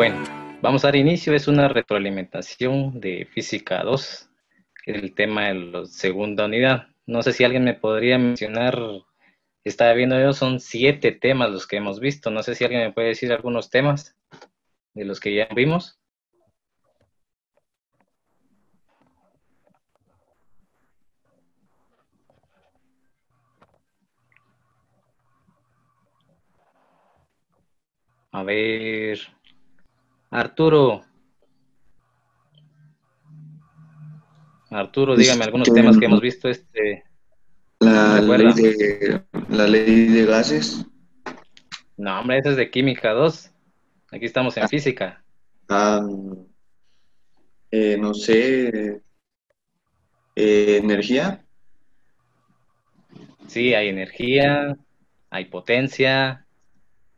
Bueno, vamos a dar inicio. Es una retroalimentación de Física 2, que es el tema de la segunda unidad. No sé si alguien me podría mencionar, estaba viendo yo, son 7 temas los que hemos visto. No sé si alguien me puede decir algunos temas de los que ya vimos. A ver, Arturo, dígame algunos Este, temas que hemos visto, ¿se la ley recuerda? de gases. No, hombre, ese es de Química 2. Aquí estamos en Física. Ah, no sé, energía. Sí, hay energía, hay potencia,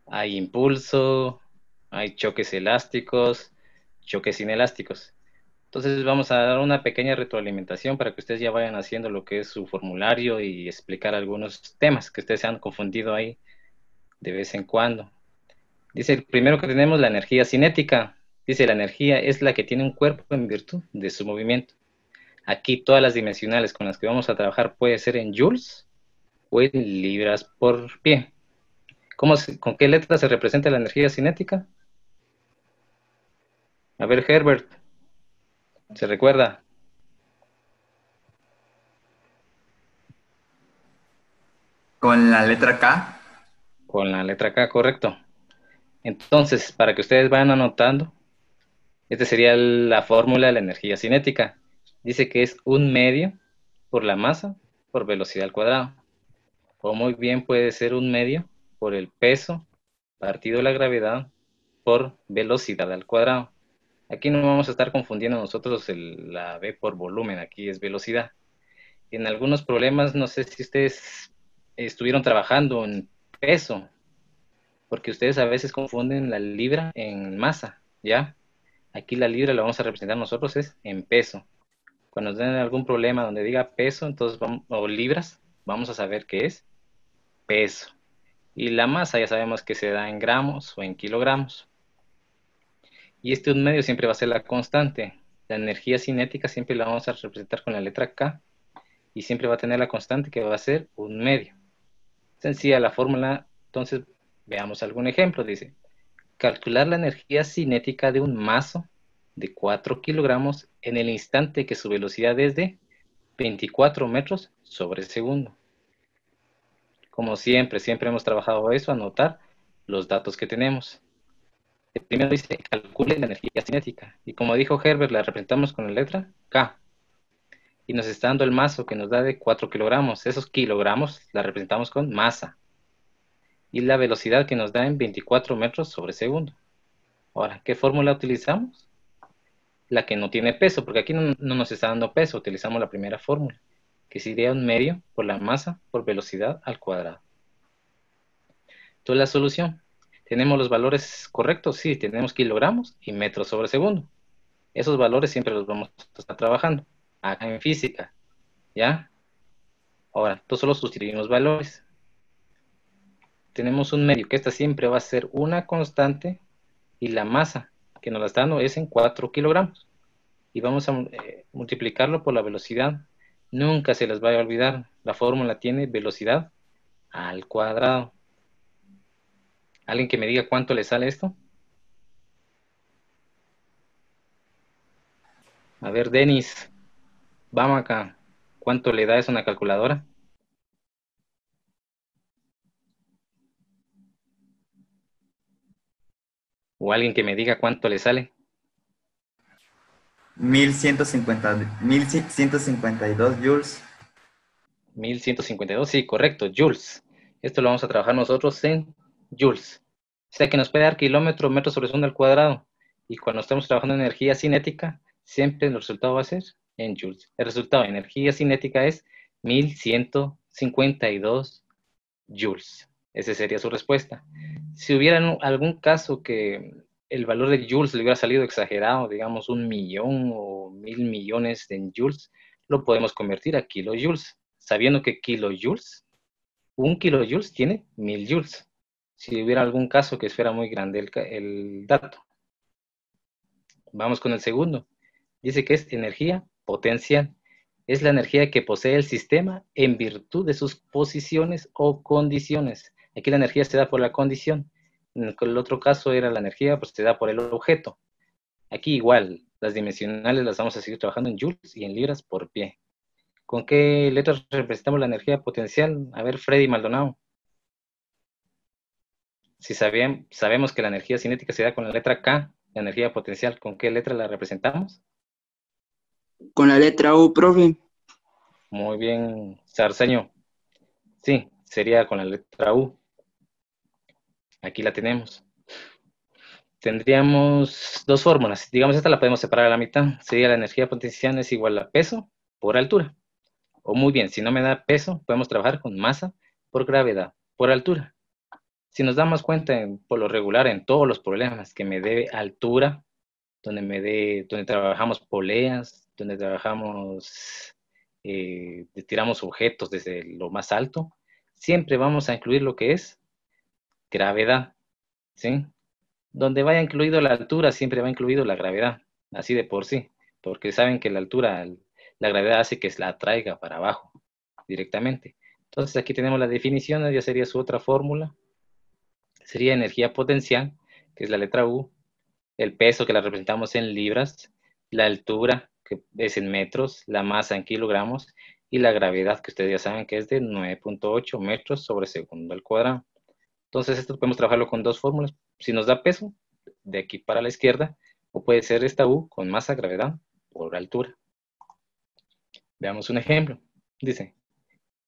hay impulso, hay choques elásticos, choques inelásticos. Entonces vamos a dar una pequeña retroalimentación para que ustedes ya vayan haciendo lo que es su formulario y explicar algunos temas que ustedes se han confundido ahí de vez en cuando. Dice, el primero que tenemos, la energía cinética. Dice, la energía es la que tiene un cuerpo en virtud de su movimiento. Aquí todas las dimensionales con las que vamos a trabajar puede ser en joules o en libras por pie. ¿Con qué letra se representa la energía cinética? A ver, Herbert, ¿se recuerda? Con la letra K. Con la letra K, correcto. Entonces, para que ustedes vayan anotando, esta sería la fórmula de la energía cinética. Dice que es un medio por la masa por velocidad al cuadrado. O muy bien puede ser un medio por el peso partido la gravedad por velocidad al cuadrado. Aquí no vamos a estar confundiendo nosotros la V por volumen, aquí es velocidad. En algunos problemas, no sé si ustedes estuvieron trabajando en peso, porque ustedes a veces confunden la libra en masa, ¿ya? Aquí la libra la vamos a representar nosotros es en peso. Cuando nos den algún problema donde diga peso, entonces o libras, vamos a saber qué es peso. Y la masa ya sabemos que se da en gramos o en kilogramos. Y un medio siempre va a ser la constante. La energía cinética siempre la vamos a representar con la letra K y siempre va a tener la constante que va a ser un medio. Sencilla la fórmula, entonces veamos algún ejemplo. Dice, calcular la energía cinética de un mazo de 4 kilogramos en el instante que su velocidad es de 24 metros sobre segundo. Como siempre, siempre hemos trabajado eso, anotar los datos que tenemos. El primero dice, calcule la energía cinética. Y como dijo Herbert, la representamos con la letra K. Y nos está dando el mazo que nos da de 4 kilogramos. Esos kilogramos la representamos con masa. Y la velocidad que nos da en 24 metros sobre segundo. Ahora, ¿qué fórmula utilizamos? La que no tiene peso, porque aquí no nos está dando peso. Utilizamos la primera fórmula, que sería un medio por la masa por velocidad al cuadrado. Entonces la solución, ¿tenemos los valores correctos? Sí, tenemos kilogramos y metros sobre segundo. Esos valores siempre los vamos a estar trabajando acá en física, ¿ya? Ahora, tú solo sustituimos valores. Tenemos un medio que esta siempre va a ser una constante y la masa que nos la está dando es en 4 kilogramos. Y vamos a multiplicarlo por la velocidad. Nunca se les vaya a olvidar, la fórmula tiene velocidad al cuadrado. ¿Alguien que me diga cuánto le sale esto? A ver, Denis, vamos acá. ¿Cuánto le da eso a una calculadora? O alguien que me diga cuánto le sale. 1152 joules. 1152, sí, correcto, joules. Esto lo vamos a trabajar nosotros en joules. O sea que nos puede dar kilómetro, metro sobre segundo al cuadrado. Y cuando estamos trabajando en energía cinética, siempre el resultado va a ser en joules. El resultado de energía cinética es 1152 joules. Esa sería su respuesta. Si hubiera algún caso que el valor de joules le hubiera salido exagerado, digamos 1.000.000 o 1.000.000.000 de joules, lo podemos convertir a kilojoules, sabiendo que kilojoules, un kilojoules tiene 1.000 joules. Si hubiera algún caso que fuera muy grande el dato. Vamos con el segundo. Dice que es energía potencial. Es la energía que posee el sistema en virtud de sus posiciones o condiciones. Aquí la energía se da por la condición. En el otro caso era la energía, pues se da por el objeto. Aquí igual, las dimensionales las vamos a seguir trabajando en joules y en libras por pie. ¿Con qué letras representamos la energía potencial? A ver, Freddy Maldonado. Si sabemos que la energía cinética se da con la letra K, la energía potencial, ¿con qué letra la representamos? Con la letra U, profe. Muy bien, Sarceño. Sí, sería con la letra U. Aquí la tenemos. Tendríamos dos fórmulas. Digamos, esta la podemos separar a la mitad. Sería la energía potencial es igual a peso por altura. O muy bien, si no me da peso, podemos trabajar con masa por gravedad, por altura. Si nos damos cuenta, por lo regular, en todos los problemas que me dé altura, donde trabajamos poleas, donde trabajamos, tiramos objetos desde lo más alto, siempre vamos a incluir lo que es gravedad, ¿sí? Donde vaya incluido la altura, siempre va incluido la gravedad, así de por sí, porque saben que la altura, la gravedad hace que la atraiga para abajo directamente. Entonces aquí tenemos la definición, ya sería su otra fórmula, sería energía potencial, que es la letra U, el peso que la representamos en libras, la altura que es en metros, la masa en kilogramos y la gravedad que ustedes ya saben que es de 9.8 metros sobre segundo al cuadrado. Entonces esto podemos trabajarlo con dos fórmulas. Si nos da peso, de aquí para la izquierda, o puede ser esta U con masa, gravedad por altura. Veamos un ejemplo. Dice,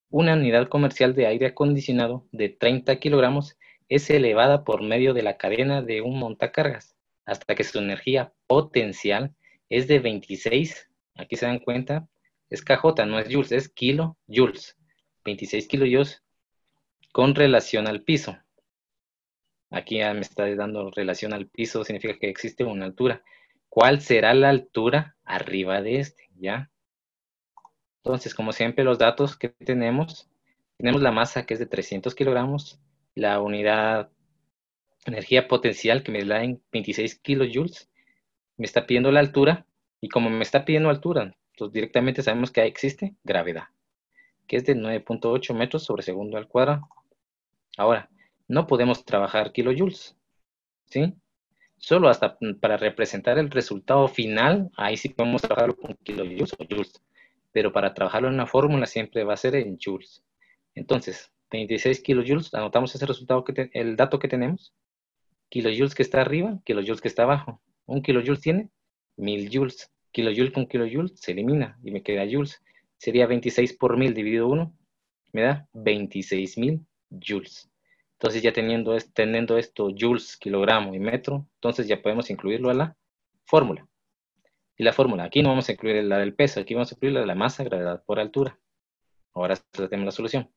una unidad comercial de aire acondicionado de 30 kilogramos es elevada por medio de la cadena de un montacargas hasta que su energía potencial es de 26, aquí se dan cuenta, es KJ, no es joules, es kilojoules, 26 kilojoules con relación al piso. Aquí ya me está dando relación al piso, significa que existe una altura. ¿Cuál será la altura arriba de este? ¿Ya? Entonces, como siempre, los datos que tenemos la masa que es de 300 kilogramos, la unidad energía potencial que me da en 26 kilojoules, me está pidiendo la altura, y como me está pidiendo altura, entonces directamente sabemos que existe gravedad, que es de 9.8 metros sobre segundo al cuadrado. Ahora, no podemos trabajar kilojoules, ¿sí? Solo hasta para representar el resultado final, ahí sí podemos trabajarlo con kilojoules o joules, pero para trabajarlo en una fórmula siempre va a ser en joules. Entonces, 26 kilojoules, anotamos ese resultado, el dato que tenemos, kilojoules que está arriba, kilojoules que está abajo. Un kilojoule tiene 1000 joules. Kilojoule con kilojoule se elimina y me queda joules. Sería 26 por 1000 dividido 1, me da 26.000 joules. Entonces ya teniendo esto, joules, kilogramo y metro, entonces ya podemos incluirlo a la fórmula. Y la fórmula, aquí no vamos a incluir la del peso, aquí vamos a incluir la de la masa, gravedad por altura. Ahora tenemos la solución.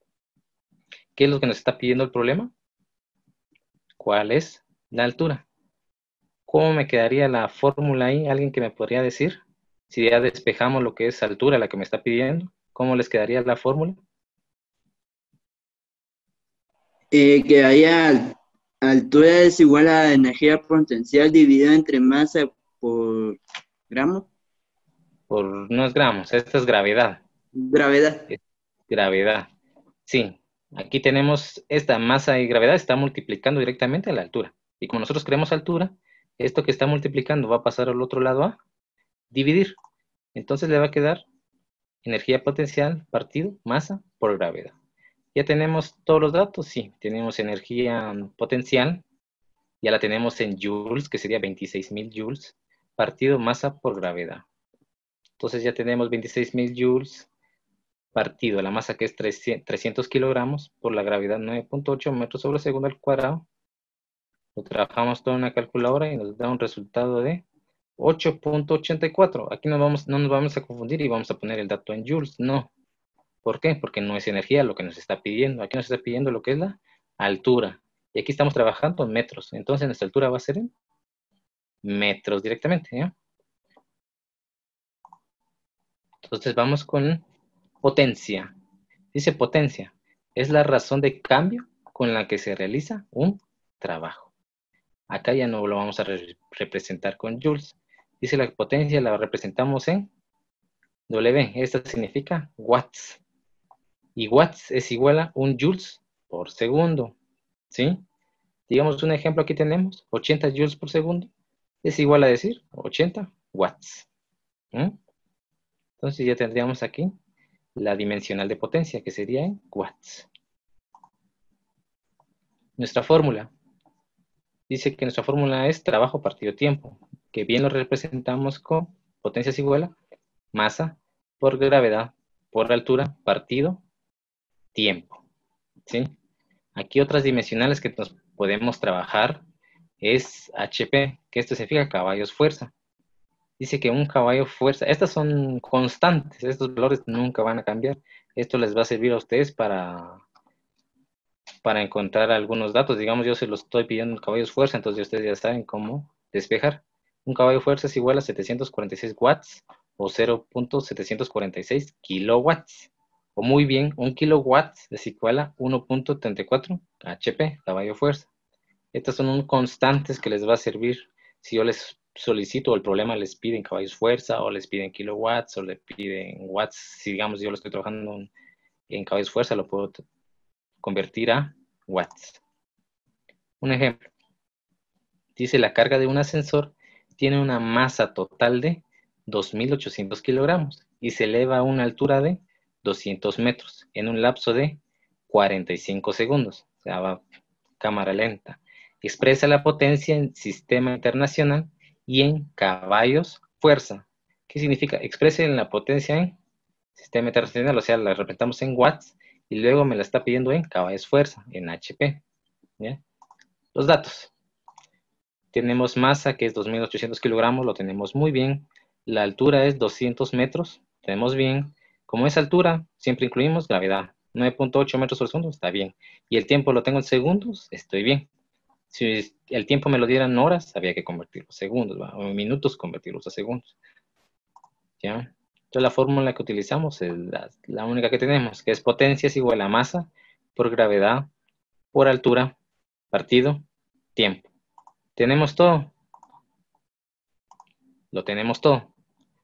¿Qué es lo que nos está pidiendo el problema? ¿Cuál es la altura? ¿Cómo me quedaría la fórmula ahí? ¿Alguien que me podría decir? Si ya despejamos lo que es altura, la que me está pidiendo, ¿cómo les quedaría la fórmula? Que haya altura es igual a energía potencial dividida entre masa por gramo. No es gramos, esta es gravedad. Gravedad. Es gravedad. Sí, aquí tenemos esta masa y gravedad está multiplicando directamente a la altura. Y como nosotros queremos altura, esto que está multiplicando va a pasar al otro lado a dividir. Entonces le va a quedar energía potencial partido masa por gravedad. ¿Ya tenemos todos los datos? Sí, tenemos energía potencial, ya la tenemos en joules, que sería 26.000 joules, partido masa por gravedad. Entonces ya tenemos 26.000 joules partido la masa que es 300 kilogramos por la gravedad 9.8 metros sobre segundo al cuadrado. Lo trabajamos todo en una calculadora y nos da un resultado de 8.84. Aquí no nos vamos a confundir y vamos a poner el dato en joules, no. ¿Por qué? Porque no es energía lo que nos está pidiendo. Aquí nos está pidiendo lo que es la altura. Y aquí estamos trabajando en metros. Entonces nuestra altura va a ser en metros directamente, ¿ya? Entonces vamos con potencia. Dice potencia. Es la razón de cambio con la que se realiza un trabajo. Acá ya no lo vamos a representar con joules, Dice la potencia la representamos en W. Esta significa watts. Y watts es igual a 1 joules por segundo. ¿Sí? Digamos un ejemplo, aquí tenemos 80 joules por segundo. Es igual a decir 80 watts. ¿Mm? Entonces ya tendríamos aquí la dimensional de potencia, que sería en watts. Nuestra fórmula. Dice que nuestra fórmula es trabajo partido tiempo, que bien lo representamos con potencia es igual a masa por gravedad por altura partido tiempo. ¿Sí? Aquí otras dimensionales que nos podemos trabajar es HP, que esto significa caballos fuerza. Dice que un caballo fuerza, estas son constantes, estos valores nunca van a cambiar. Esto les va a servir a ustedes para encontrar algunos datos. Digamos, yo se los estoy pidiendo caballos fuerza, entonces ustedes ya saben cómo despejar. Un caballo fuerza es igual a 746 watts o 0.746 kilowatts. O muy bien, un kilowatt es igual a 1.34 HP, caballo fuerza. Estas son constantes que les va a servir si yo les solicito o el problema les piden caballos fuerza o les piden kilowatts o les piden watts. Si digamos yo lo estoy trabajando en caballos fuerza, lo puedo convertir a watts. Un ejemplo. Dice la carga de un ascensor tiene una masa total de 2.800 kilogramos y se eleva a una altura de 200 metros en un lapso de 45 segundos. O sea, va cámara lenta. Expresa la potencia en sistema internacional y en caballos fuerza. ¿Qué significa? Expresen la potencia en sistema internacional, o sea, la representamos en watts y luego me la está pidiendo en caballos fuerza, en HP. ¿Ya? Los datos. Tenemos masa que es 2.800 kilogramos, lo tenemos muy bien. La altura es 200 metros, tenemos bien. Como es altura, siempre incluimos gravedad. 9.8 metros por segundo, está bien. Y el tiempo lo tengo en segundos, estoy bien. Si el tiempo me lo dieran en horas, había que convertirlo a segundos, ¿va? O en minutos, convertirlos a segundos. ¿Ya? Entonces la fórmula que utilizamos es la única que tenemos, que es potencia es igual a masa por gravedad por altura partido tiempo. ¿Tenemos todo? Lo tenemos todo.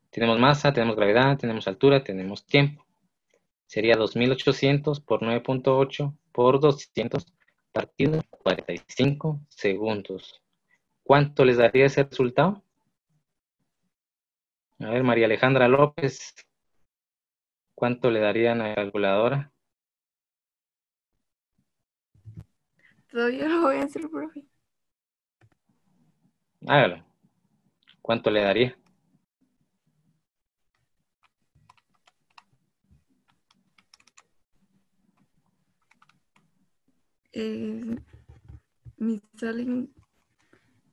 Tenemos masa, tenemos gravedad, tenemos altura, tenemos tiempo. Sería 2.800 por 9.8 por 200 partido 45 segundos. ¿Cuánto les daría ese resultado? A ver, María Alejandra López, ¿cuánto le darían a la calculadora? Todavía lo voy a hacer, profe. Hágalo. ¿Cuánto le daría? Me salen.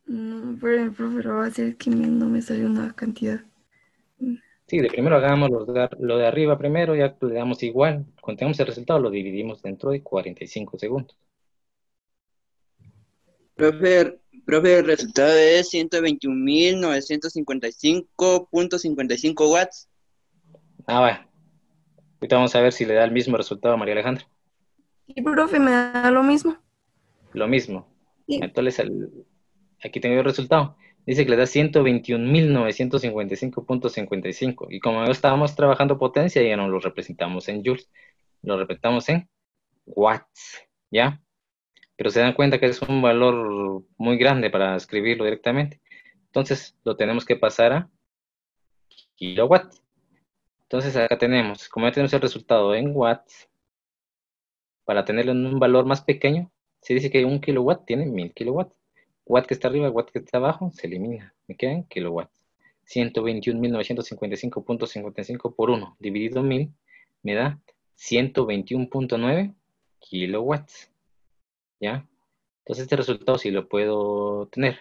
No, pero el profe lo va a hacer que no me sale una cantidad. Sí, de primero hagamos lo de arriba primero, ya le damos igual. Cuando tengamos el resultado lo dividimos dentro de 45 segundos. Profe, el resultado es 121.955.55 watts. Va. Ahorita vamos a ver si le da el mismo resultado a María Alejandra. Y profe, me da lo mismo. Lo mismo. Sí. Entonces, aquí tengo el resultado. Dice que le da 121.955.55. Y como no estábamos trabajando potencia, ya no lo representamos en joules. Lo representamos en watts. ¿Ya? Pero se dan cuenta que es un valor muy grande para escribirlo directamente. Entonces, lo tenemos que pasar a kilowatts. Entonces, acá tenemos, como ya tenemos el resultado en watts, para tenerlo en un valor más pequeño, se dice que 1 kilowatt tiene 1.000 kilowatts. Watt que está arriba, watt que está abajo, se elimina. Me quedan kilowatts. 121.955.55 por 1 dividido 1.000 me da 121.9 kilowatts. ¿Ya? Entonces este resultado sí lo puedo tener.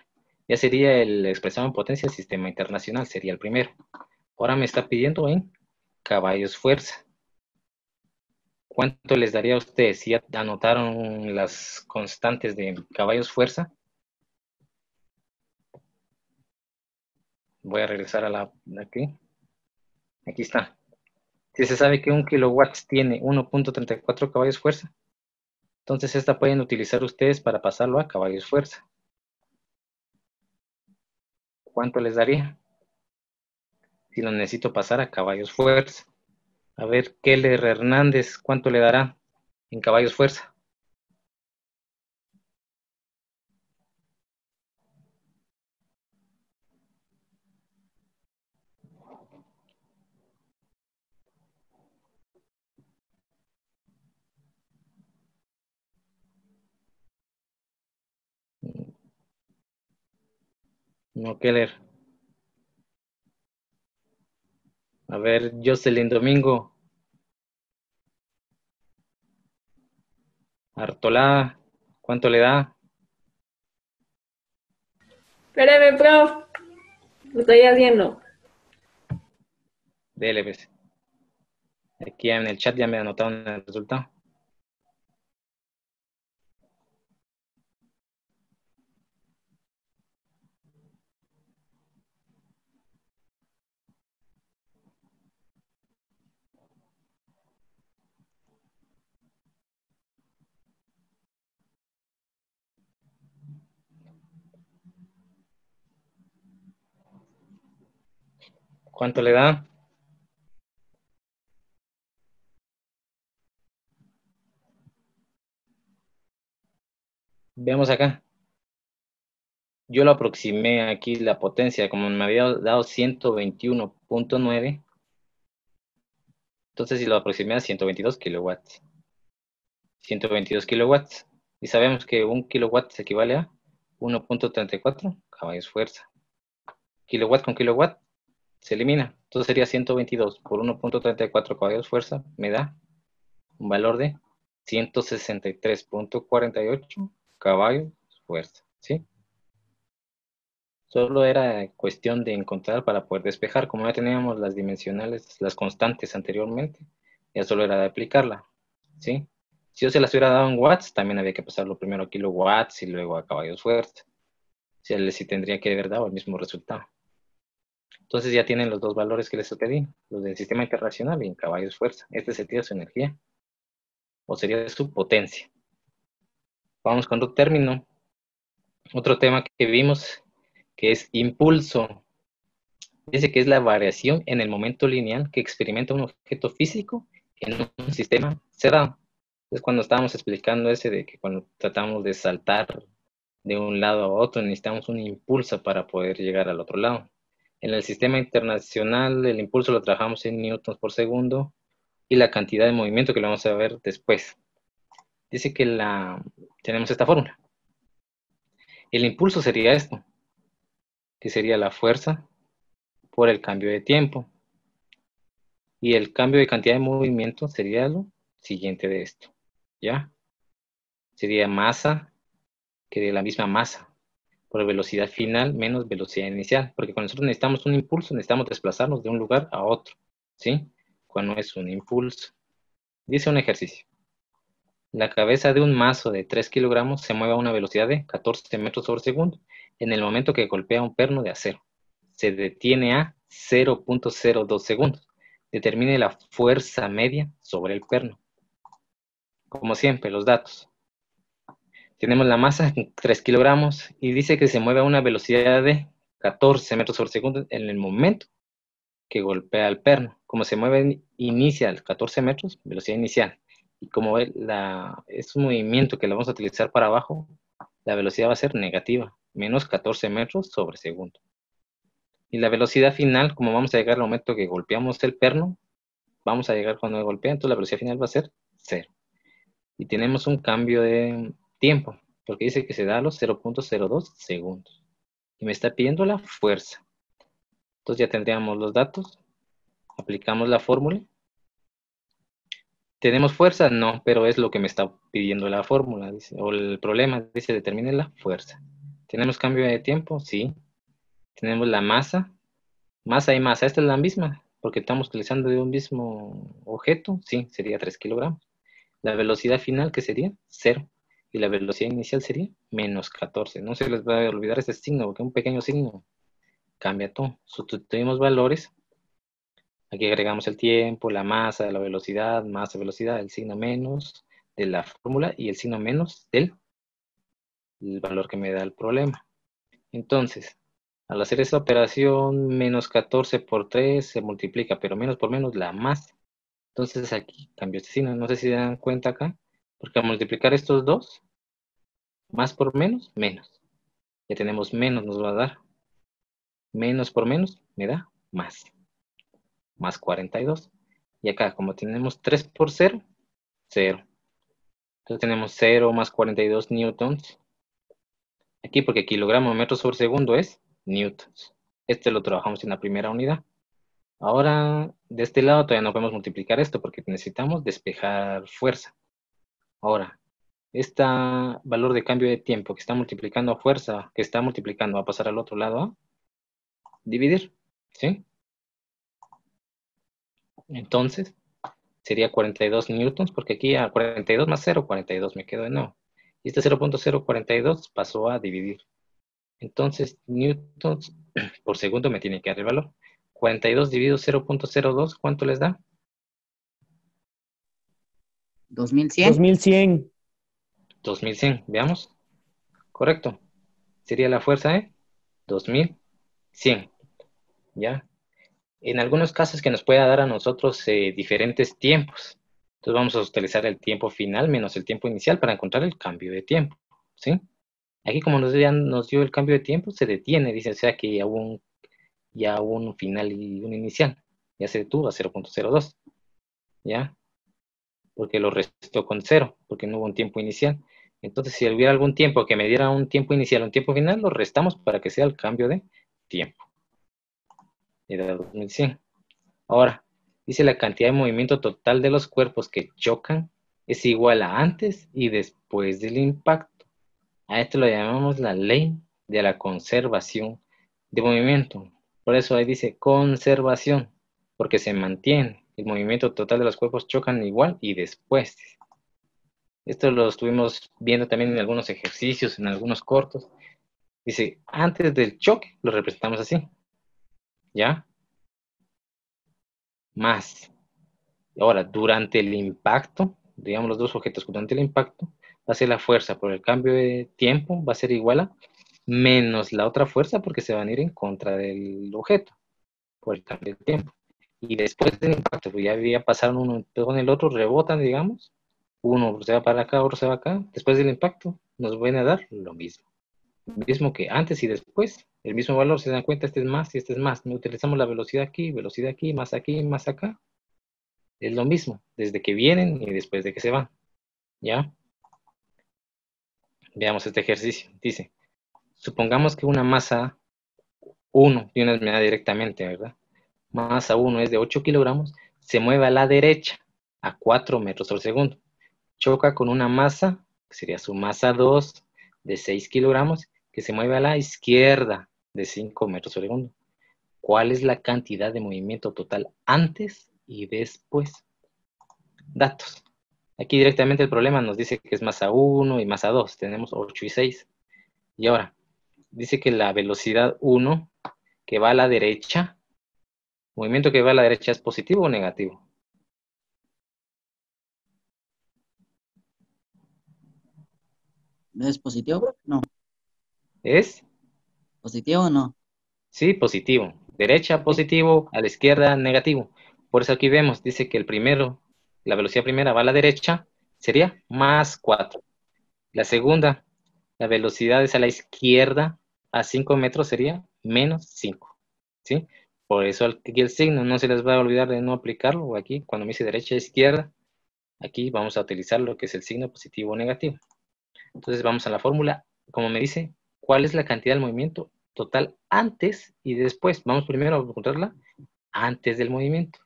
Ya sería el expresado en potencia del sistema internacional, sería el primero. Ahora me está pidiendo en caballos fuerza. ¿Cuánto les daría a ustedes si ya anotaron las constantes de caballos fuerza? Voy a regresar a aquí. Aquí está. Si se sabe que 1 kilowatts tiene 1.34 caballos fuerza, entonces esta pueden utilizar ustedes para pasarlo a caballos fuerza. ¿Cuánto les daría? si lo necesito pasar a caballos fuerza. A ver, Keller Hernández, ¿cuánto le dará en caballos fuerza? No, Keller. A ver, Jocelyn Domingo. Artolá, ¿cuánto le da? Espéreme, prof. Lo estoy haciendo. Dele, pues. Aquí en el chat ya me anotaron el resultado. ¿Cuánto le da? Veamos acá. Yo lo aproximé aquí la potencia, como me había dado 121.9. Entonces, si lo aproximé a 122 kilowatts. 122 kilowatts. Y sabemos que 1 kilowatt se equivale a 1.34 caballos fuerza. Kilowatt con kilowatt se elimina. Entonces sería 122 por 1.34 caballos fuerza. Me da un valor de 163.48 caballos fuerza. ¿Sí? Solo era cuestión de encontrar para poder despejar. Como ya teníamos las dimensionales, las constantes anteriormente, ya solo era de aplicarla. ¿Sí? Si yo se las hubiera dado en watts, también había que pasarlo primero a kilowatts y luego a caballos fuerza. Si tendría que haber dado el mismo resultado. Entonces ya tienen los dos valores que les pedí, los del sistema internacional y en caballos fuerza. Este sería su energía, o sería su potencia. Vamos con otro término. Otro tema que vimos, que es impulso. Dice que es la variación en el momento lineal que experimenta un objeto físico en un sistema cerrado. Es cuando estábamos explicando ese de que cuando tratamos de saltar de un lado a otro necesitamos un impulso para poder llegar al otro lado. En el sistema internacional el impulso lo trabajamos en newtons por segundo y la cantidad de movimiento que lo vamos a ver después. Dice que tenemos esta fórmula. El impulso sería esto, que sería la fuerza por el cambio de tiempo. Y el cambio de cantidad de movimiento sería lo siguiente de esto. ¿Ya? Sería masa, que de la misma masa, por velocidad final menos velocidad inicial. Porque cuando nosotros necesitamos un impulso, necesitamos desplazarnos de un lugar a otro. ¿Sí? Cuando es un impulso. Dice un ejercicio. La cabeza de un mazo de 3 kilogramos se mueve a una velocidad de 14 metros por segundo en el momento que golpea un perno de acero. Se detiene a 0.02 segundos. Determine la fuerza media sobre el perno. Como siempre, los datos. Tenemos la masa, 3 kilogramos, y dice que se mueve a una velocidad de 14 metros por segundo en el momento que golpea el perno. Como se mueve inicial 14 metros, velocidad inicial. Y como es un movimiento que lo vamos a utilizar para abajo, la velocidad va a ser negativa, menos 14 metros sobre segundo. Y la velocidad final, como vamos a llegar al momento que golpeamos el perno, vamos a llegar cuando golpea, entonces la velocidad final va a ser 0. Y tenemos un cambio de tiempo, porque dice que se da a los 0.02 segundos. Y me está pidiendo la fuerza. Entonces ya tendríamos los datos. Aplicamos la fórmula. ¿Tenemos fuerza? No, pero es lo que me está pidiendo la fórmula, dice, o el problema, dice, determine la fuerza. ¿Tenemos cambio de tiempo? Sí. Tenemos la masa. Masa y masa, esta es la misma, porque estamos utilizando de un mismo objeto. Sí, sería 3 kilogramos. La velocidad final, ¿qué sería? 0. Y la velocidad inicial sería menos 14. No se les va a olvidar este signo, porque un pequeño signo cambia todo. Sustituimos valores. Aquí agregamos el tiempo, la masa, la velocidad, masa, velocidad, el signo menos de la fórmula y el signo menos del valor que me da el problema. Entonces, Al hacer esa operación, menos 14 por 3 se multiplica, pero menos por menos la más. Entonces aquí cambio este signo. No sé si se dan cuenta acá, porque al multiplicar estos dos, más por menos, menos. Ya tenemos menos, nos va a dar. Menos por menos me da más. Más 42. Y acá, como tenemos 3 por 0, 0. Entonces tenemos 0 más 42 newtons. Aquí porque kilogramo metros sobre segundo es newtons. Este lo trabajamos en la primera unidad. Ahora, de este lado todavía no podemos multiplicar esto porque necesitamos despejar fuerza. Ahora, este valor de cambio de tiempo que está multiplicando a fuerza, que está multiplicando, va a pasar al otro lado a dividir, ¿sí? Entonces, sería 42 newtons, porque aquí a 42 más 0, 42 me quedo de nuevo. Y este 0.042 pasó a dividir. Entonces, newtons por segundo me tiene que dar el valor. 42 dividido 0.02, ¿cuánto les da? 2100. 2100. 2100, veamos. Correcto. Sería la fuerza de 2100. ¿Ya? En algunos casos que nos pueda dar a nosotros diferentes tiempos. Entonces vamos a utilizar el tiempo final menos el tiempo inicial para encontrar el cambio de tiempo. ¿Sí? Aquí como ya nos dio el cambio de tiempo, se detiene, dice, o sea que ya hubo un final y un inicial. Ya se detuvo a 0.02. ¿Ya? Porque lo restó con 0, porque no hubo un tiempo inicial. Entonces, si hubiera algún tiempo que me diera un tiempo inicial, un tiempo final, lo restamos para que sea el cambio de tiempo. Era 2100. Ahora, dice la cantidad de movimiento total de los cuerpos que chocan es igual a antes y después del impacto. A esto lo llamamos la ley de la conservación de movimiento. Por eso ahí dice conservación, porque se mantiene. El movimiento total de los cuerpos chocan igual y después. Esto lo estuvimos viendo también en algunos ejercicios, en algunos cortos. Dice, antes del choque lo representamos así. ¿Ya? Más. Ahora, durante el impacto, digamos los dos objetos, durante el impacto, va a ser la fuerza por el cambio de tiempo, va a ser igual a menos la otra fuerza porque se van a ir en contra del objeto por el cambio de tiempo. Y después del impacto, pues ya pasaron uno con el otro, rebotan, digamos. Uno se va para acá, otro se va acá. Después del impacto, nos van a dar lo mismo. Lo mismo que antes y después. El mismo valor, se dan cuenta, este es más y este es más. No utilizamos la velocidad aquí, más acá. Es lo mismo, desde que vienen y después de que se van. ¿Ya? Veamos este ejercicio. Dice, supongamos que una masa 1 tiene una medida directamente, ¿verdad? Masa 1 es de 8 kilogramos, se mueve a la derecha a 4 metros por segundo. Choca con una masa, que sería su masa 2, de 6 kilogramos, que se mueve a la izquierda de 5 metros por segundo. ¿Cuál es la cantidad de movimiento total antes y después? Datos. Aquí directamente el problema nos dice que es masa 1 y masa 2. Tenemos 8 y 6. Y ahora, dice que la velocidad 1 que va a la derecha, movimiento que va a la derecha, ¿es positivo o negativo? ¿Es positivo, bro? No. ¿Es? ¿Positivo o no? Sí, positivo. Derecha, positivo, a la izquierda, negativo. Por eso aquí vemos, dice que el primero, la velocidad primera va a la derecha, sería más 4. La segunda, la velocidad es a la izquierda, a 5 metros sería menos 5. ¿Sí? Por eso aquí el signo, no se les va a olvidar de no aplicarlo. Aquí, cuando me dice derecha, izquierda, aquí vamos a utilizar lo que es el signo positivo o negativo. Entonces vamos a la fórmula, como me dice, ¿cuál es la cantidad del movimiento total antes y después? Vamos primero a encontrarla antes del movimiento.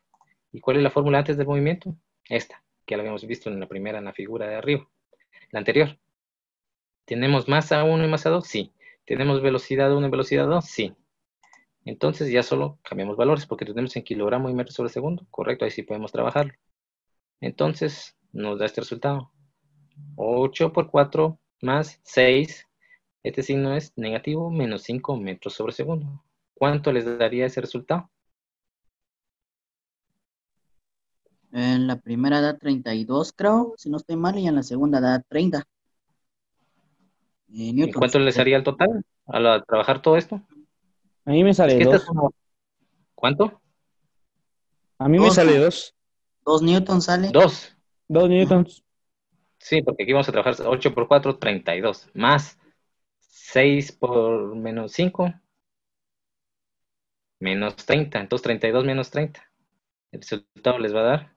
¿Y cuál es la fórmula antes del movimiento? Esta, que la habíamos visto en la primera, en la figura de arriba, la anterior. ¿Tenemos masa 1 y masa 2? Sí. ¿Tenemos velocidad 1 y velocidad 2? Sí. Entonces ya solo cambiamos valores porque tenemos en kilogramo y metros sobre segundo. Correcto, ahí sí podemos trabajarlo. Entonces nos da este resultado. 8 por 4 más 6. Este signo es negativo, menos 5 metros sobre segundo. ¿Cuánto les daría ese resultado? En la primera da 32, creo, si no estoy mal, y en la segunda da 30. ¿Y Newtons. cuánto les haría el total al trabajar todo esto? A mí me Es sale que esta es 2. una... ¿Cuánto? A mí me Dos, sale ¿no? 2. 2 newtons sale. 2. 2 Ajá. newtons. Sí, porque aquí vamos a trabajar 8 por 4, 32. Más 6 por menos 5, menos 30. Entonces 32 menos 30. El resultado les va a dar,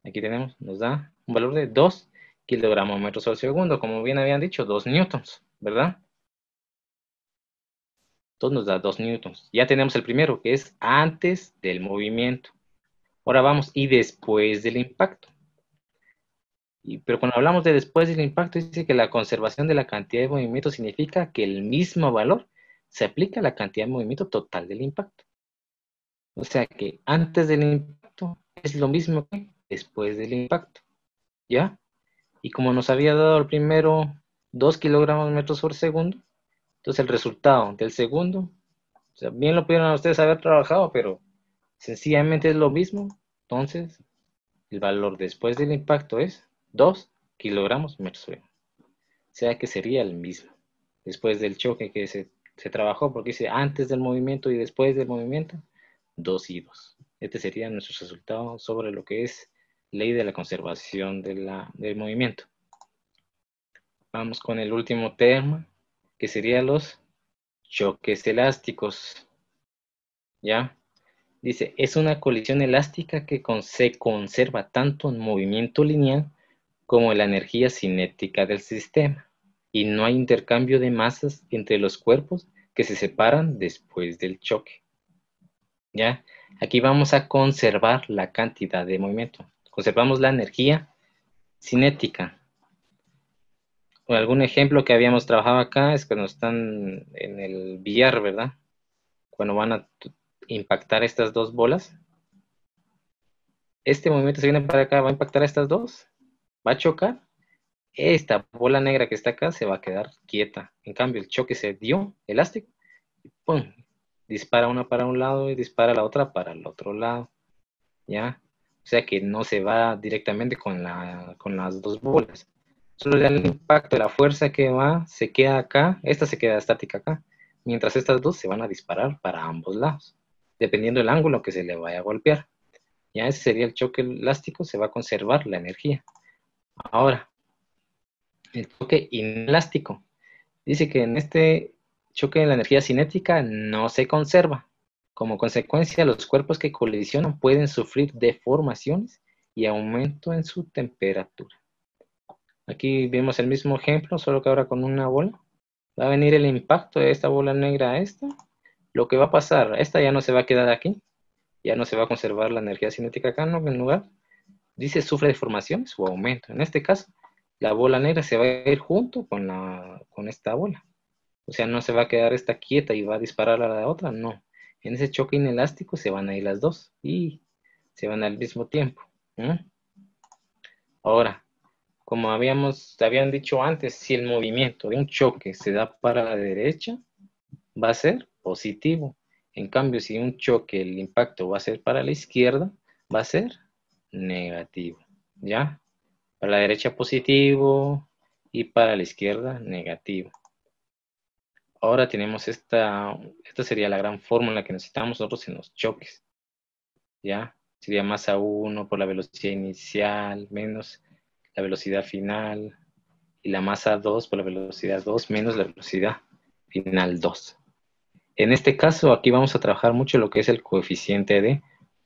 aquí tenemos, nos da un valor de 2 kilogramos metros por segundo. Como bien habían dicho, 2 newtons, ¿verdad? Entonces nos da 2 newtons. Ya tenemos el primero, que es antes del movimiento. Ahora vamos, y después del impacto. Pero cuando hablamos de después del impacto, dice que la conservación de la cantidad de movimiento significa que el mismo valor se aplica a la cantidad de movimiento total del impacto. O sea que antes del impacto es lo mismo que después del impacto, ¿ya? Y como nos había dado el primero 2 kilogramos metros por segundo, entonces el resultado del segundo, o sea, bien lo pudieron ustedes haber trabajado, pero sencillamente es lo mismo. Entonces, el valor después del impacto es 2 kilogramos metros por segundo. O sea que sería el mismo. Después del choque que se trabajó, porque dice antes del movimiento y después del movimiento, 2 y 2. Este sería nuestro resultado sobre lo que es ley de la conservación del movimiento. Vamos con el último tema, que serían los choques elásticos. ¿Ya? Dice, es una colisión elástica que se conserva tanto en movimiento lineal como en la energía cinética del sistema. Y no hay intercambio de masas entre los cuerpos que se separan después del choque. ¿Ya? Aquí vamos a conservar la cantidad de movimiento. Conservamos la energía cinética. Algún ejemplo que habíamos trabajado acá es cuando están en el billar, ¿verdad? Cuando van a impactar estas dos bolas. Este movimiento se viene para acá, va a impactar a estas dos, va a chocar. Esta bola negra que está acá se va a quedar quieta. En cambio, el choque se dio elástico y ¡pum! Dispara una para un lado y dispara la otra para el otro lado. ¿Ya? O sea que no se va directamente con las dos bolas. Solo el impacto de la fuerza que va, se queda acá, esta se queda estática acá, mientras estas dos se van a disparar para ambos lados, dependiendo del ángulo que se le vaya a golpear. Ya ese sería el choque elástico, se va a conservar la energía. Ahora, el choque inelástico. Dice que en este choque la energía cinética no se conserva. Como consecuencia, los cuerpos que colisionan pueden sufrir deformaciones y aumento en su temperatura. Aquí vemos el mismo ejemplo, solo que ahora con una bola. Va a venir el impacto de esta bola negra a esta. Lo que va a pasar, esta ya no se va a quedar aquí. Ya no se va a conservar la energía cinética acá, ¿no? En lugar, dice sufre deformaciones o aumento. En este caso, la bola negra se va a ir junto con esta bola. O sea, no se va a quedar esta quieta y va a disparar a la otra, no. En ese choque inelástico se van a ir las dos y se van al mismo tiempo. Ahora, como habían dicho antes, si el movimiento de un choque se da para la derecha, va a ser positivo. En cambio, si un choque, el impacto va a ser para la izquierda, va a ser negativo. ¿Ya? Para la derecha positivo y para la izquierda negativo. Ahora tenemos esta sería la gran fórmula que necesitamos nosotros en los choques. ¿Ya? Sería masa 1 por la velocidad inicial menos la velocidad final y la masa 2 por la velocidad 2 menos la velocidad final 2. En este caso, aquí vamos a trabajar mucho lo que es el coeficiente de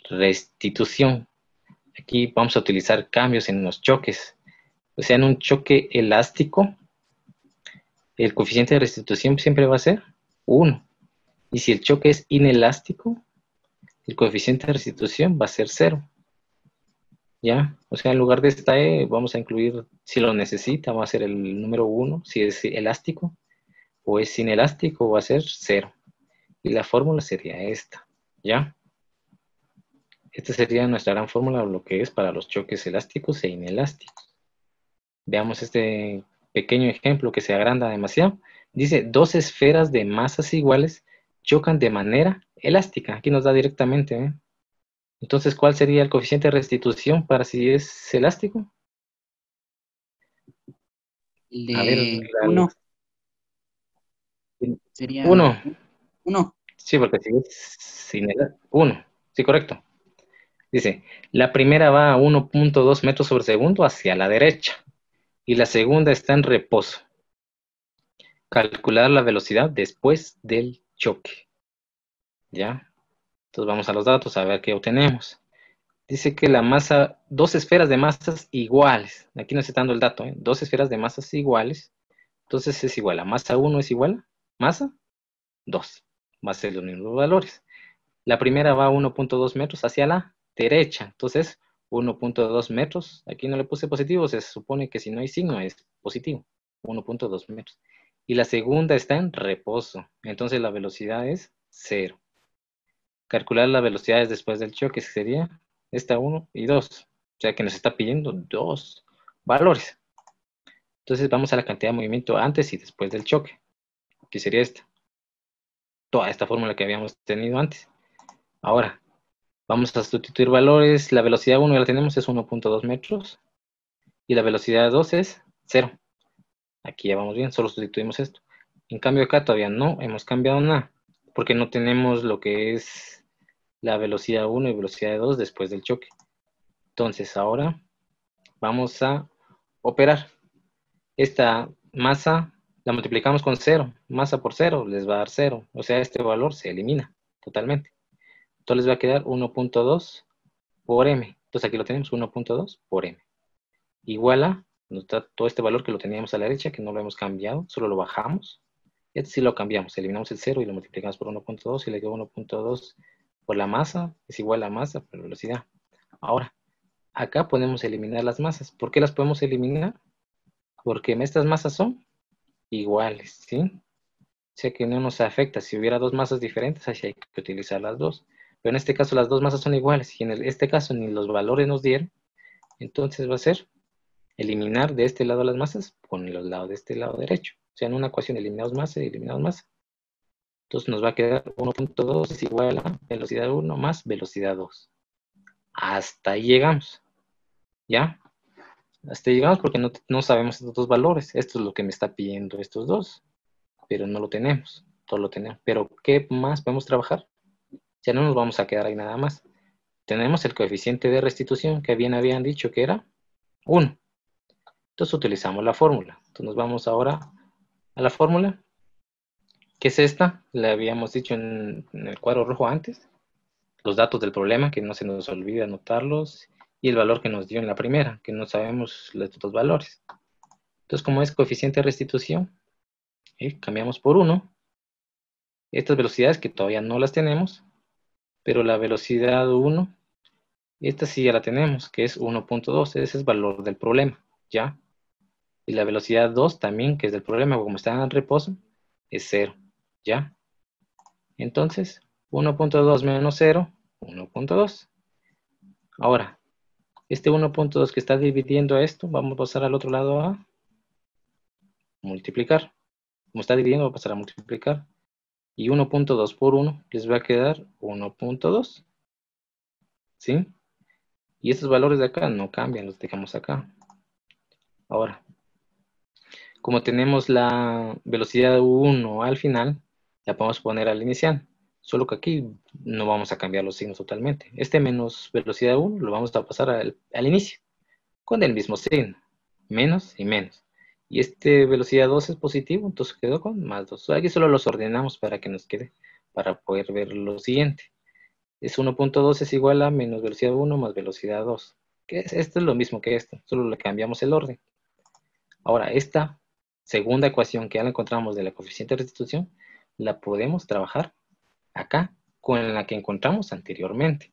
restitución. Aquí vamos a utilizar cambios en los choques. O sea, en un choque elástico, el coeficiente de restitución siempre va a ser 1. Y si el choque es inelástico, el coeficiente de restitución va a ser 0. ¿Ya? O sea, en lugar de esta E, vamos a incluir, si lo necesita, va a ser el número 1. Si es elástico o es inelástico, va a ser 0. Y la fórmula sería esta. ¿Ya? Esta sería nuestra gran fórmula, lo que es para los choques elásticos e inelásticos. Veamos este pequeño ejemplo que se agranda demasiado. Dice, dos esferas de masas iguales chocan de manera elástica. Aquí nos da directamente, ¿eh? Entonces, ¿cuál sería el coeficiente de restitución para si es elástico? A ver, De 1 sería 1. 1. Sí, porque sigue sin el 1. Sí, correcto. Dice, la primera va a 1.2 metros sobre segundo hacia la derecha y la segunda está en reposo. Calcular la velocidad después del choque. ¿Ya? Entonces vamos a los datos a ver qué obtenemos. Dice que la masa, dos esferas de masas iguales. Aquí no está dando el dato, ¿eh? Dos esferas de masas iguales. Entonces es igual a masa 1 es igual a masa 2. Va a ser los mismos valores. La primera va a 1.2 metros hacia la derecha. Entonces 1.2 metros. Aquí no le puse positivo. Se supone que si no hay signo es positivo. 1.2 metros. Y la segunda está en reposo. Entonces la velocidad es 0. Calcular las velocidades después del choque sería esta 1 y 2. O sea que nos está pidiendo dos valores. Entonces vamos a la cantidad de movimiento antes y después del choque. Que sería esta. Toda esta fórmula que habíamos tenido antes. Ahora, vamos a sustituir valores. La velocidad 1 ya la tenemos, es 1.2 metros. Y la velocidad 2 es 0. Aquí ya vamos bien, solo sustituimos esto. En cambio acá todavía no hemos cambiado nada. Porque no tenemos lo que es la velocidad 1 y velocidad 2 después del choque. Entonces ahora vamos a operar. Esta masa la multiplicamos con 0. Masa por 0 les va a dar 0. O sea, este valor se elimina totalmente. Entonces les va a quedar 1.2 por m. Entonces aquí lo tenemos, 1.2 por m. Igual a, nos da todo este valor que lo teníamos a la derecha, que no lo hemos cambiado, solo lo bajamos. Este sí lo cambiamos, eliminamos el 0 y lo multiplicamos por 1.2 y le quedó 1.2 por la masa, es igual a masa por velocidad. Ahora, acá podemos eliminar las masas. ¿Por qué las podemos eliminar? Porque estas masas son iguales, ¿sí? O sea que no nos afecta. Si hubiera dos masas diferentes, así hay que utilizar las dos. Pero en este caso las dos masas son iguales y en este caso ni los valores nos dieron. Entonces va a ser eliminar de este lado las masas con los lados de este lado derecho. O sea, en una ecuación eliminamos masa y eliminamos masa. Entonces nos va a quedar 1.2 es igual a velocidad 1 más velocidad 2. Hasta ahí llegamos. ¿Ya? Hasta ahí llegamos porque no sabemos estos dos valores. Esto es lo que me está pidiendo estos dos. Pero no lo tenemos. Todo lo tenemos. Pero ¿qué más podemos trabajar? Ya no nos vamos a quedar ahí nada más. Tenemos el coeficiente de restitución que bien habían dicho que era 1. Entonces utilizamos la fórmula. Entonces nos vamos ahora a la fórmula. ¿Qué es esta? La habíamos dicho en el cuadro rojo antes. Los datos del problema, que no se nos olvide anotarlos. Y el valor que nos dio en la primera, que no sabemos los dos valores. Entonces como es coeficiente de restitución, cambiamos por 1. Estas velocidades que todavía no las tenemos. Pero la velocidad 1, esta sí ya la tenemos, que es 1.2. Ese es el valor del problema, ¿ya? Y la velocidad 2 también, que es del problema, como está en reposo, es 0, ¿ya? Entonces, 1.2 menos 0, 1.2. Ahora, este 1.2 que está dividiendo esto, vamos a pasar al otro lado a multiplicar. Como está dividiendo, vamos a pasar a multiplicar. Y 1.2 por 1 les va a quedar 1.2. ¿Sí? Y estos valores de acá no cambian, los dejamos acá. Ahora, como tenemos la velocidad 1 al final, la podemos poner al inicial. Solo que aquí no vamos a cambiar los signos totalmente. Este menos velocidad 1 lo vamos a pasar al inicio, con el mismo signo. Menos y menos. Y este velocidad 2 es positivo, entonces quedó con más 2. Aquí solo los ordenamos para que nos quede, para poder ver lo siguiente. Es 1.2 es igual a menos velocidad 1 más velocidad 2. Esto es lo mismo que esto, solo le cambiamos el orden. Ahora, esta segunda ecuación que ya la encontramos de la coeficiente de restitución, la podemos trabajar acá con la que encontramos anteriormente.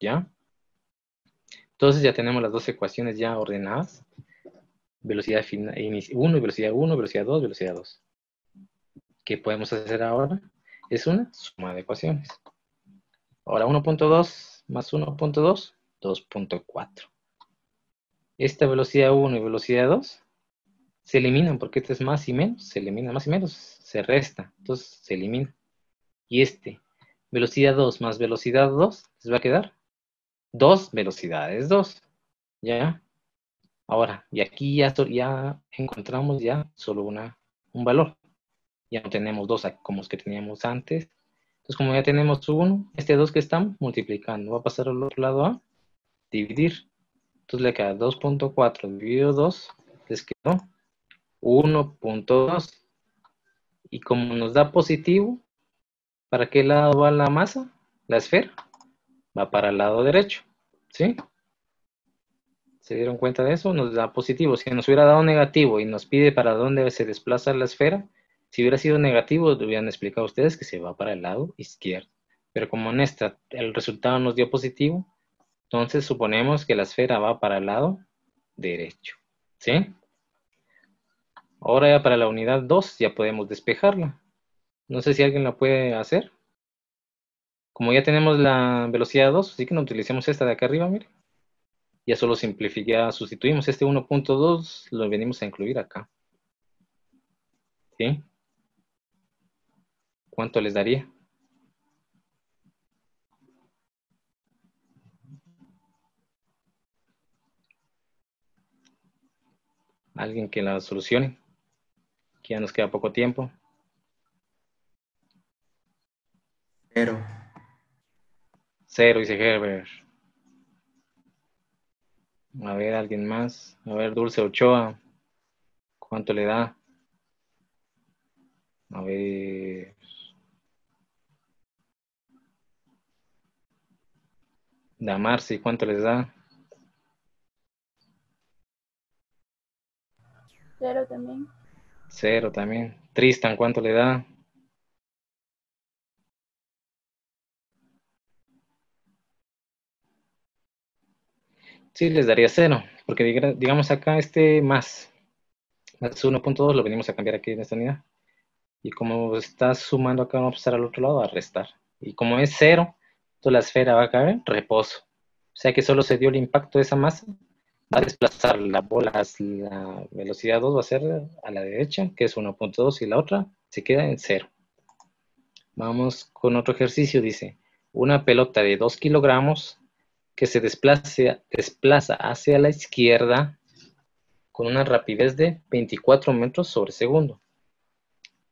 ¿Ya? Entonces ya tenemos las dos ecuaciones ya ordenadas. Velocidad 1 y velocidad 1, velocidad 2, velocidad 2. ¿Qué podemos hacer ahora? Es una suma de ecuaciones. Ahora 1.2 más 1.2, 2.4. Esta velocidad 1 y velocidad 2 se eliminan porque este es más y menos, se elimina más y menos, se resta, entonces se elimina. Y velocidad 2 más velocidad 2, les va a quedar 2 velocidades 2, ¿ya? Ahora, y aquí ya encontramos ya solo un valor. Ya no tenemos dos como los que teníamos antes, Entonces, como ya tenemos 1, este 2 que estamos multiplicando va a pasar al otro lado a dividir. Entonces le queda 2.4 dividido 2, les quedó 1.2. Y como nos da positivo, ¿para qué lado va la masa? La esfera va para el lado derecho, ¿sí? ¿Se dieron cuenta de eso? Nos da positivo. Si nos hubiera dado negativo y nos pide para dónde se desplaza la esfera, si hubiera sido negativo, te hubieran explicado ustedes que se va para el lado izquierdo. Pero como en esta el resultado nos dio positivo, entonces suponemos que la esfera va para el lado derecho, ¿sí? Ahora ya para la unidad 2 ya podemos despejarla. No sé si alguien la puede hacer. Como ya tenemos la velocidad 2, así que no utilicemos esta de acá arriba, mire. Ya solo ya sustituimos este 1.2, lo venimos a incluir acá. ¿Sí? ¿Cuánto les daría? Alguien que la solucione. Que ya nos queda poco tiempo. 0. 0, dice Herbert. A ver, alguien más. A ver, Dulce Ochoa. ¿Cuánto le da? A ver. Damarci, ¿cuánto les da? 0 también. 0 también. Tristan, ¿cuánto le da? Sí, les daría 0, porque digamos acá más 1.2 lo venimos a cambiar aquí en esta unidad. Y como está sumando acá, vamos a pasar al otro lado a restar. Y como es 0, entonces la esfera va a caer en reposo. O sea que solo se dio el impacto de esa masa. Va a desplazar la bola, la velocidad 2 va a ser a la derecha, que es 1.2, y la otra se queda en 0. Vamos con otro ejercicio, dice. Una pelota de 2 kilogramos que se desplaza hacia la izquierda con una rapidez de 24 metros sobre segundo.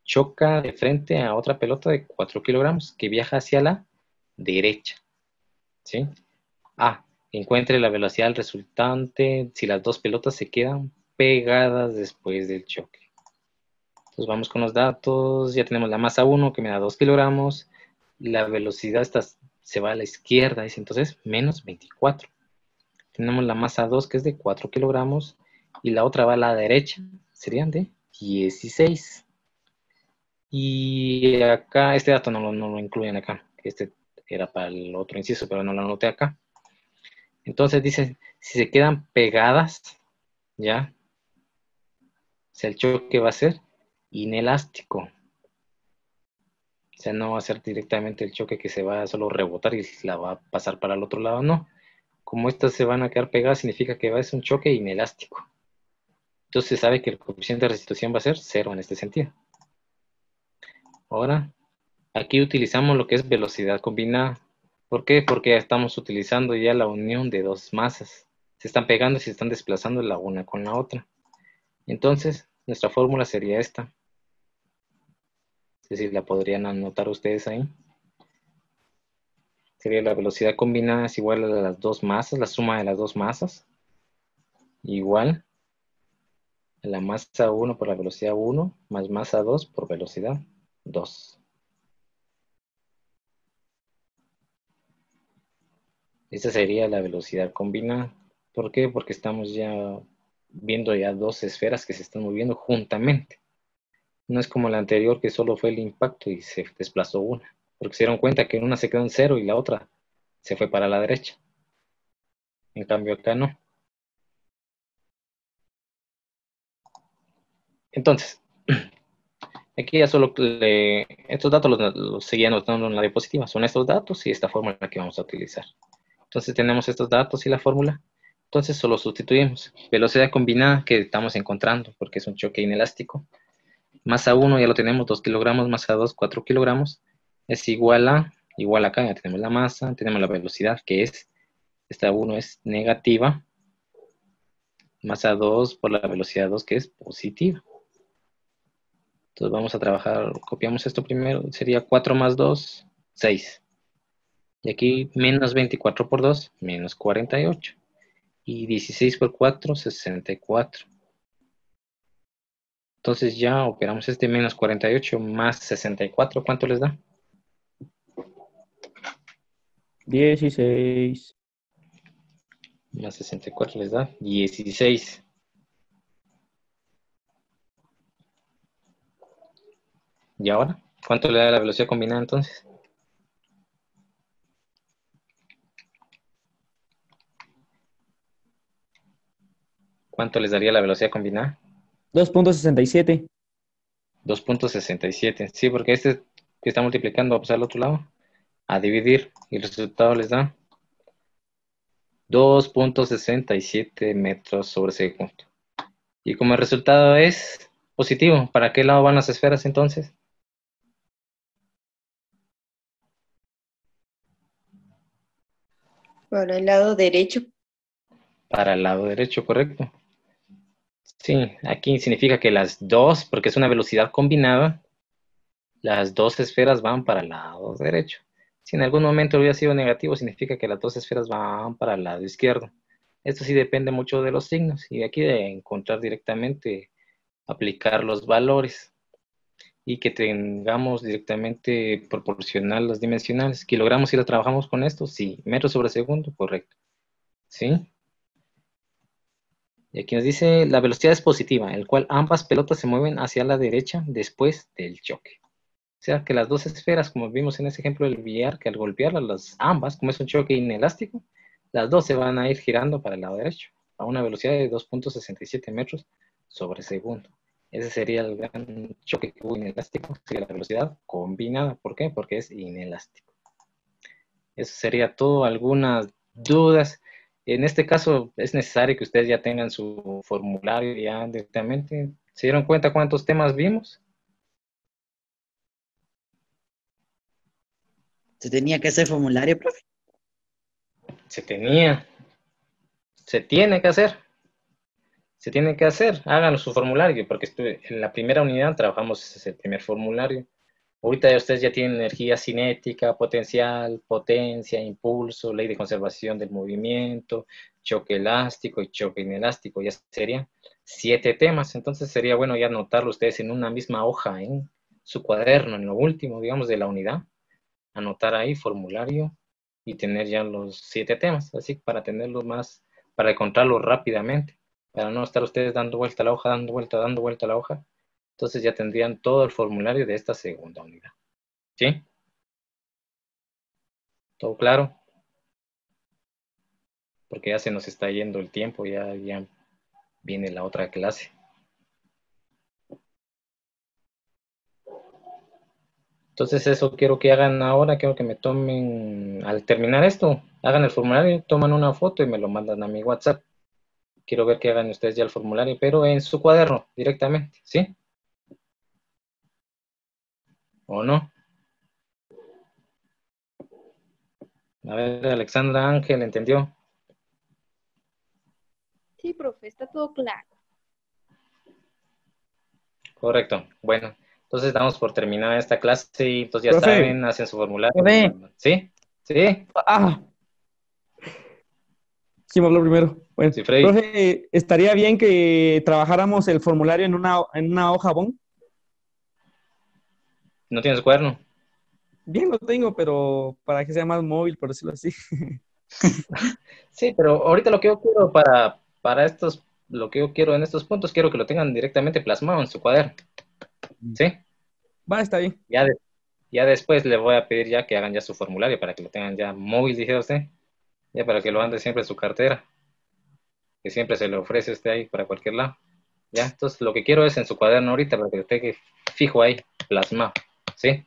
Choca de frente a otra pelota de 4 kilogramos que viaja hacia la derecha. ¿Sí? A. Encuentre la velocidad resultante si las dos pelotas se quedan pegadas después del choque. Entonces vamos con los datos. Ya tenemos la masa 1 que me da 2 kilogramos. La velocidad se va a la izquierda, dice entonces menos 24. Tenemos la masa 2 que es de 4 kilogramos y la otra va a la derecha, serían de 16. Y acá, este dato no lo incluyen acá, este era para el otro inciso, pero no lo anoté acá. Entonces dice, si se quedan pegadas, ya, o sea, el choque va a ser inelástico. O sea, no va a ser directamente el choque que se va a solo rebotar y la va a pasar para el otro lado, no. Como estas se van a quedar pegadas, significa que va a ser un choque inelástico. Entonces se sabe que el coeficiente de restitución va a ser 0 en este sentido. Ahora, aquí utilizamos lo que es velocidad combinada. ¿Por qué? Porque estamos utilizando ya la unión de dos masas. Se están pegando y se están desplazando la una con la otra. Entonces, nuestra fórmula sería esta. Es decir, la podrían anotar ustedes ahí. Sería la velocidad combinada es igual a las dos masas, la suma de las dos masas. Igual a la masa 1 por la velocidad 1 más masa 2 por velocidad 2. Esta sería la velocidad combinada. ¿Por qué? Porque estamos ya viendo ya dos esferas que se están moviendo juntamente. No es como la anterior que solo fue el impacto y se desplazó una. Porque se dieron cuenta que una se quedó en 0 y la otra se fue para la derecha. En cambio acá no. Entonces, aquí ya solo estos datos los seguía anotando en la diapositiva. Son estos datos y esta fórmula que vamos a utilizar. Entonces tenemos estos datos y la fórmula. Entonces solo sustituimos. Velocidad combinada que estamos encontrando porque es un choque inelástico. Masa 1 ya lo tenemos, 2 kilogramos, masa 2, 4 kilogramos. Es igual acá ya tenemos la masa, tenemos la velocidad que es, esta 1 es negativa. Masa 2 por la velocidad 2 que es positiva. Entonces vamos a trabajar, copiamos esto primero, sería 4 más 2, 6. Y aquí menos 24 por 2, menos 48. Y 16 por 4, 64. Entonces ya operamos este menos 48 más 64. ¿Cuánto les da? 16. Más 64 les da 16. ¿Y ahora? ¿Cuánto le da la velocidad combinada entonces? ¿Cuánto les daría la velocidad combinada? 2.67. 2.67. Sí, porque este que está multiplicando va a pasar al otro lado. A dividir. Y el resultado les da 2.67 metros sobre segundo. Y como el resultado es positivo, ¿para qué lado van las esferas entonces? Para el lado derecho. Para el lado derecho, correcto. Sí, aquí significa que las dos, porque es una velocidad combinada, las dos esferas van para el lado derecho. Si en algún momento hubiera sido negativo, significa que las dos esferas van para el lado izquierdo. Esto sí depende mucho de los signos y aquí de encontrar directamente, aplicar los valores y que tengamos directamente proporcional las dimensionales. Kilogramos si lo trabajamos con esto, sí. Metros sobre segundo, correcto. ¿Sí? Y aquí nos dice, la velocidad es positiva, el cual ambas pelotas se mueven hacia la derecha después del choque. O sea que las dos esferas, como vimos en ese ejemplo del billar, que al golpearlas ambas, como es un choque inelástico, las dos se van a ir girando para el lado derecho, a una velocidad de 2.67 metros sobre segundo. Ese sería el gran choque que hubo inelástico, sería la velocidad combinada. ¿Por qué? Porque es inelástico. Eso sería todo. ¿Algunas dudas? En este caso es necesario que ustedes ya tengan su formulario ya directamente. ¿Se dieron cuenta cuántos temas vimos? ¿Se tenía que hacer formulario, profe? Se tiene que hacer. Se tiene que hacer. Háganlo su formulario, porque en la primera unidad trabajamos ese primer formulario. Ahorita ustedes ya tienen energía cinética, potencial, potencia, impulso, ley de conservación del movimiento, choque elástico y choque inelástico. Ya serían 7 temas. Entonces sería bueno ya anotarlo ustedes en una misma hoja, en su cuaderno, en lo último, digamos, de la unidad. Anotar ahí formulario y tener ya los 7 temas, así para tenerlos más, para encontrarlos rápidamente, para no estar ustedes dando vuelta a la hoja, dando vuelta a la hoja. Entonces ya tendrían todo el formulario de esta segunda unidad. ¿Sí? ¿Todo claro? Porque ya se nos está yendo el tiempo, ya viene la otra clase. Entonces eso quiero que hagan ahora, quiero que me tomen, al terminar esto, hagan el formulario, toman una foto y me lo mandan a mi WhatsApp. Quiero ver que hagan ustedes ya el formulario, pero en su cuaderno directamente, ¿sí? ¿O no? A ver, Alexandra Ángel, ¿entendió? Sí, profe, está todo claro. Correcto. Bueno, entonces damos por terminada esta clase y entonces ya Profe, saben, hacen su formulario. Profe. ¿Sí? ¿Sí? ah, sí me habló primero. Bueno, Sí, Freddy. profe, ¿estaría bien que trabajáramos el formulario en una hoja bond? ¿No tienes cuaderno? Bien lo tengo, pero para que sea más móvil, por decirlo así. Sí, pero ahorita lo que yo quiero para estos, lo que yo quiero en estos puntos, quiero que lo tengan directamente plasmado en su cuaderno. ¿Sí? Va, está bien. Ya después le voy a pedir ya que hagan ya su formulario para que lo tengan ya móvil, dijera usted. Ya para que lo ande siempre en su cartera. Que siempre se le ofrece a usted ahí para cualquier lado. Ya, entonces lo que quiero es en su cuaderno ahorita para que lo tenga fijo ahí, plasmado. ¿Sí?